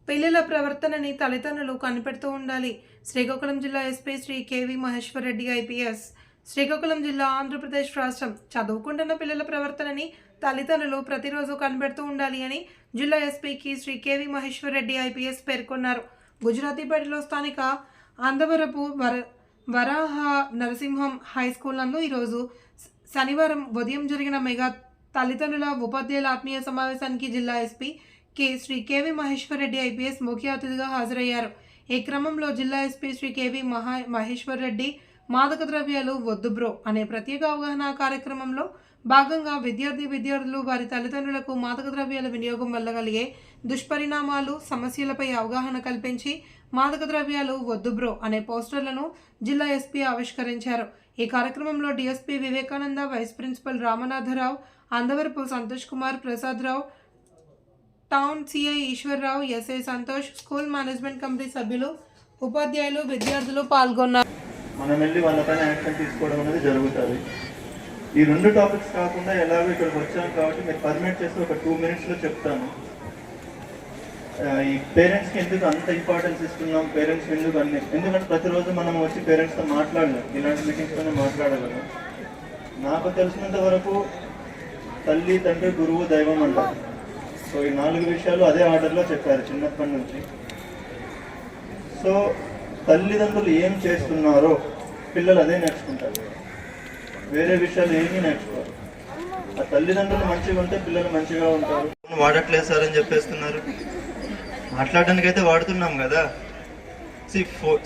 పిల్లల ప్రవర్తనని తల్లిదండ్రులు కనిపెడుతూ ఉండాలి. శ్రీకాకుళం జిల్లా SP Shri KV Maheshwar Reddy IPS. Srikakulam జిల్లా ఆంధ్రప్రదేశ్ రాష్ట్రం. చదువుకుంటున్న పిల్లల ప్రవర్తనని తల్లిదండ్రులు ప్రతిరోజు కనిపెడుతూ ఉండాలి అని జిల్లా ఎస్పీకి శ్రీ కేవి మహేశ్వర్ రెడ్డి ఐపీఎస్ పేర్కొన్నారు. గుజరాతీపేటలో స్థానిక అందవరపు వరాహ నరసింహం హై స్కూల్ నందు ఈరోజు శనివారం ఉదయం జరిగిన మెగా తల్లిదండ్రుల ఉపాధ్యాయుల ఆత్మీయ సమావేశానికి జిల్లా SP Shri KV Maheshwar Reddy IPS ముఖ్య అతిథిగా హాజరయ్యారు. ఈ క్రమంలో జిల్లా ఎస్పీ శ్రీ కేవి మహేశ్వర్ రెడ్డి మాదక ద్రవ్యాలు వద్దు బ్రో అనే ప్రత్యేక అవగాహన కార్యక్రమంలో భాగంగా విద్యార్థులు వారి తల్లిదండ్రులకు మాదక ద్రవ్యాల వినియోగం వల్ల కలిగే దుష్పరిణామాలు సమస్యలపై అవగాహన కల్పించి మాదక ద్రవ్యాలు వద్దు బ్రో అనే పోస్టర్లను జిల్లా ఎస్పీ ఆవిష్కరించారు. ఈ కార్యక్రమంలో DSP Vivekananda, vice principal Ramanatharao, Andavarapu Santosh Kumar, Prasad Rao, town CI Eshwarrao, SI Santosh, school management committee సభ్యులు, ఉపాధ్యాయులు, విద్యార్థులు పాల్గొన్నారు. మనం వెళ్ళి వాళ్ళపైన యాక్షన్ తీసుకోవడం అనేది జరుగుతుంది. ఈ రెండు టాపిక్స్ కాకుండా ఎలాగో ఇక్కడికి వచ్చాం కాబట్టి మీరు పర్మిట్ చేస్తే ఒక 2 minutesలో చెప్తాను. ఈ పేరెంట్స్కి ఎందుకు అంత ఇంపార్టెన్స్ ఇస్తున్నాం, పేరెంట్స్ ఎందుకంటే ప్రతిరోజు మనం వచ్చి పేరెంట్స్తో మాట్లాడలేం, ఇలాంటి మీటింగ్స్తోనే మాట్లాడగలం. నాకు తెలిసినంత వరకు తల్లి, తండ్రి, గురువు, దైవం అంటారు. సో ఈ 4 విషయాలు అదే ఆర్డర్లో చెప్పారు చిన్నప్పటి నుంచి. సో తల్లిదండ్రులు ఏం చేస్తున్నారో పిల్లలు అదే నేర్చుకుంటారు, వేరే విషయాలు ఏమీ నేర్చుకోరు. ఆ తల్లిదండ్రులు మంచిగా ఉంటే పిల్లలు మంచిగా ఉంటారు. వాడట్లేదు సార్ అని చెప్పేస్తున్నారు. మాట్లాడడానికి అయితే వాడుతున్నాం కదా.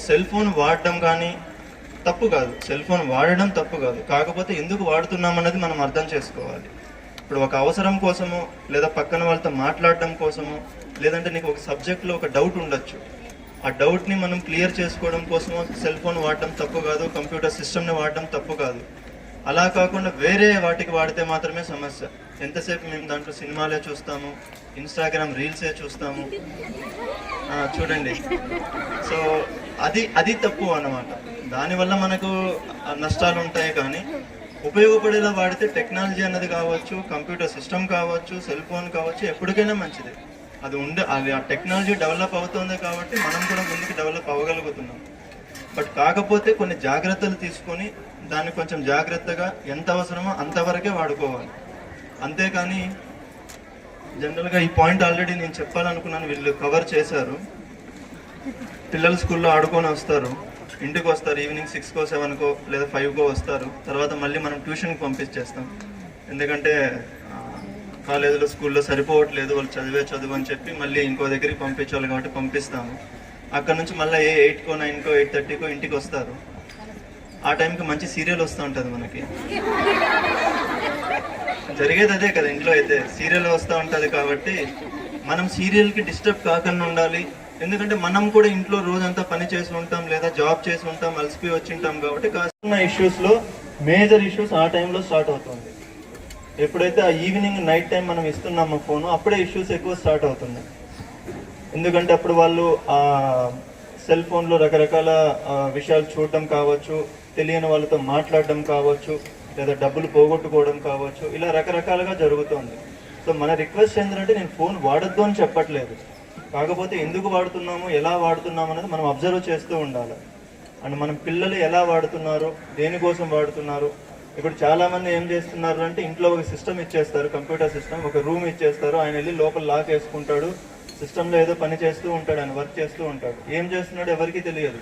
సెల్ ఫోన్ వాడడం కానీ తప్పు కాదు, సెల్ ఫోన్ వాడడం తప్పు కాదు. కాకపోతే ఎందుకు వాడుతున్నాం అన్నది మనం అర్థం చేసుకోవాలి. ఇప్పుడు ఒక అవసరం కోసమో, లేదా పక్కన వాళ్ళతో మాట్లాడడం కోసమో, లేదంటే నీకు ఒక సబ్జెక్ట్లో ఒక డౌట్ ఉండొచ్చు, ఆ డౌట్ని మనం క్లియర్ చేసుకోవడం కోసమో సెల్ ఫోన్ వాడడం తప్పు కాదు, కంప్యూటర్ సిస్టమ్ని వాడడం తప్పు కాదు. అలా కాకుండా వేరే వాటికి వాడితే మాత్రమే సమస్య. ఎంతసేపు మేము దాంట్లో సినిమాలే చూస్తాము, ఇన్స్టాగ్రామ్ రీల్సే చూస్తాము, చూడండి. సో అది తప్పు అన్నమాట. దానివల్ల మనకు నష్టాలు ఉంటాయి. కానీ ఉపయోగపడేలా వాడితే టెక్నాలజీ అన్నది కావచ్చు, కంప్యూటర్ సిస్టమ్ కావచ్చు, సెల్ ఫోన్ కావచ్చు, ఎప్పటికైనా మంచిది. అది ఆ టెక్నాలజీ డెవలప్ అవుతుంది కాబట్టి మనం కూడా ముందుకు డెవలప్ అవ్వగలుగుతున్నాం. బట్ కాకపోతే కొన్ని జాగ్రత్తలు తీసుకొని దాన్ని కొంచెం జాగ్రత్తగా ఎంత అవసరమో అంతవరకే వాడుకోవాలి. అంతేకాని జనరల్గా ఈ పాయింట్ ఆల్రెడీ నేను చెప్పాలనుకున్నాను, వీళ్ళు కవర్ చేశారు. పిల్లలు స్కూల్లో ఆడుకొని వస్తారు, ఇంటికి వస్తారు ఈవినింగ్ 6కో 7కో లేదా 5కో వస్తారు. తర్వాత మళ్ళీ మనం ట్యూషన్కి పంపించేస్తాం. ఎందుకంటే కాలేజీలో స్కూల్లో సరిపోవట్లేదు, వాళ్ళు చదువు అని చెప్పి మళ్ళీ ఇంకో దగ్గరికి పంపించాలి కాబట్టి పంపిస్తాము. అక్కడ నుంచి మళ్ళీ 8కో 9కో 8:30కో ఇంటికి వస్తారు. ఆ టైంకి మంచి సీరియల్ వస్తూ ఉంటుంది. మనకి జరిగేది అదే కదా, ఇంట్లో అయితే సీరియల్ వస్తూ ఉంటుంది. కాబట్టి మనం సీరియల్కి డిస్టర్బ్ కాకుండా ఉండాలి. ఎందుకంటే మనం కూడా ఇంట్లో రోజంతా పని చేసి ఉంటాం, లేదా జాబ్ చేసి ఉంటాం, అలసిపోయి వచ్చి ఉంటాం. కాబట్టి కాస్త ఇష్యూస్లో మేజర్ ఇష్యూస్ ఆ టైంలో స్టార్ట్ అవుతుంది. ఎప్పుడైతే ఆ ఈవినింగ్ నైట్ టైం మనం ఇస్తున్నామో ఫోను, అప్పుడే ఇష్యూస్ ఎక్కువ స్టార్ట్ అవుతున్నాయి. ఎందుకంటే అప్పుడు వాళ్ళు ఆ సెల్ ఫోన్లో రకరకాల విషయాలు చూడడం కావచ్చు, తెలియని వాళ్ళతో మాట్లాడడం కావచ్చు, లేదా డబ్బులు పోగొట్టుకోవడం కావచ్చు, ఇలా రకరకాలుగా జరుగుతుంది. సో మన రిక్వెస్ట్ ఏంటంటే, నేను ఫోన్ వాడద్దు అని చెప్పట్లేదు, కాకపోతే ఎందుకు వాడుతున్నాము, ఎలా వాడుతున్నాము అనేది మనం అబ్జర్వ్ చేస్తూ ఉండాలి. అండ్ మనం పిల్లలు ఎలా వాడుతున్నారు, దేనికోసం వాడుతున్నారు. ఇప్పుడు చాలామంది ఏం చేస్తున్నారు అంటే, ఇంట్లో ఒక సిస్టమ్ ఇచ్చేస్తారు, కంప్యూటర్ సిస్టమ్, ఒక రూమ్ ఇచ్చేస్తారు, ఆయన వెళ్ళి లోపల లాక్ వేసుకుంటాడు, సిస్టంలో ఏదో పని చేస్తూ ఉంటాడు, ఆయన వర్క్ చేస్తూ ఉంటాడు. ఏం చేస్తున్నాడు ఎవరికి తెలియదు.